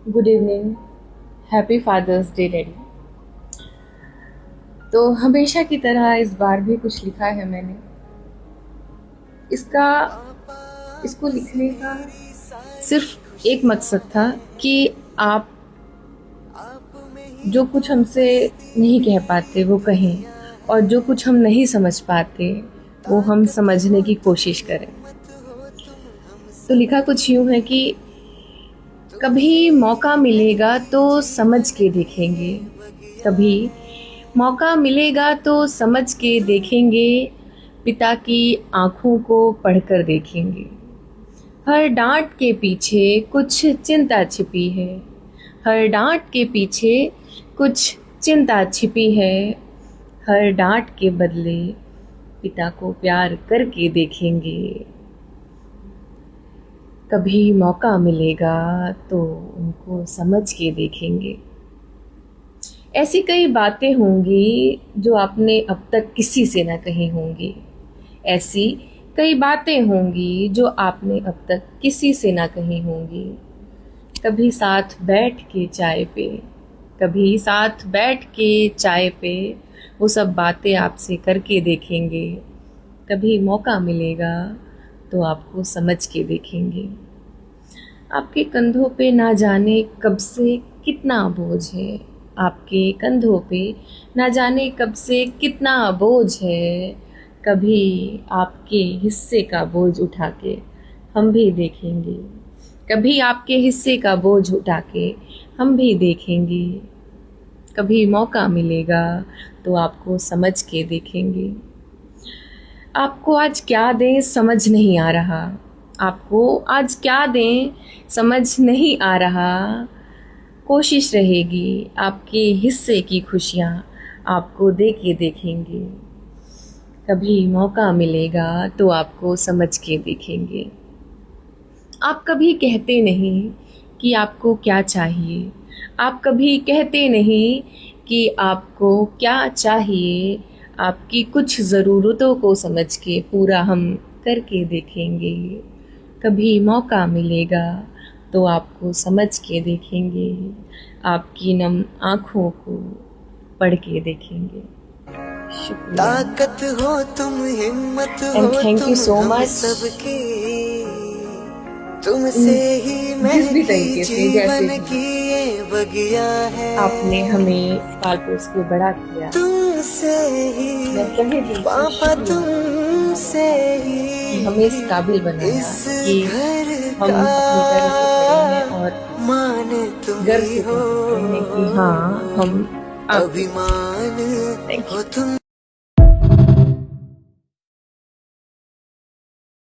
Good evening. Happy father's day daddy. तो हमेशा की तरह इस बार भी कुछ लिखा है मैंने। इसका इसको लिखने का सिर्फ एक मकसद था कि आप जो कुछ हमसे नहीं कह पाते वो कहें, और जो कुछ हम नहीं समझ पाते वो हम समझने की कोशिश करें। तो लिखा कुछ यूँ है कि कभी मौका मिलेगा तो समझ के देखेंगे, कभी मौका मिलेगा तो समझ के देखेंगे, पिता की आँखों को पढ़कर देखेंगे। हर डांट के पीछे कुछ चिंता छिपी है, हर डांट के पीछे कुछ चिंता छिपी है, हर डांट के बदले पिता को प्यार करके देखेंगे। कभी मौका मिलेगा तो उनको समझ के देखेंगे। ऐसी कई बातें होंगी जो आपने अब तक किसी से ना कही होंगी। ऐसी कई बातें होंगी जो आपने अब तक किसी से ना कही होंगी। कभी साथ बैठ के चाय पे, कभी साथ बैठ के चाय पे वो सब बातें आपसे करके देखेंगे। कभी मौका मिलेगा तो आपको समझ के देखेंगे। आपके कंधों पे ना जाने कब से कितना बोझ है, आपके कंधों पे ना जाने कब से कितना बोझ है। कभी आपके हिस्से का बोझ उठा के हम भी देखेंगे, कभी आपके हिस्से का बोझ उठा के हम भी देखेंगे। कभी मौका मिलेगा तो आपको समझ के देखेंगे। आपको आज क्या दें समझ नहीं आ रहा, आपको आज क्या दें समझ नहीं आ रहा। कोशिश रहेगी आपके हिस्से की खुशियाँ आपको दे के देखेंगे। कभी मौका मिलेगा तो आपको समझ के देखेंगे। आप कभी कहते नहीं कि आपको क्या चाहिए, आप कभी कहते नहीं कि आपको क्या चाहिए। आपकी कुछ ज़रूरतों को समझ के पूरा हम करके देखेंगे। कभी मौका मिलेगा तो आपको समझ के देखेंगे, आपकी नम आँखों को पढ़ के देखेंगे। शुक्रिया ताकत हो तुम, हिम्मत एंड हो थैंक तुम यू सो हम मच। सबकी, तुमसे ही जिस भी महकी तरीके से, जैसे जीवन भी की ये बगिया है, आपने हमें पाल पोस के बड़ा किया, तुमसे ही मैं तहे दिल से पापा, शुक्रिया तुमसे कि हमें इस ही काबिल बनाया इस कि घर हम का अपने पैरों पे खड़े हैं और मान तुम गर्व ही से हो, कह सकते हैं कि हाँ, हम आपके अभिमान थैंक हो यू। तुम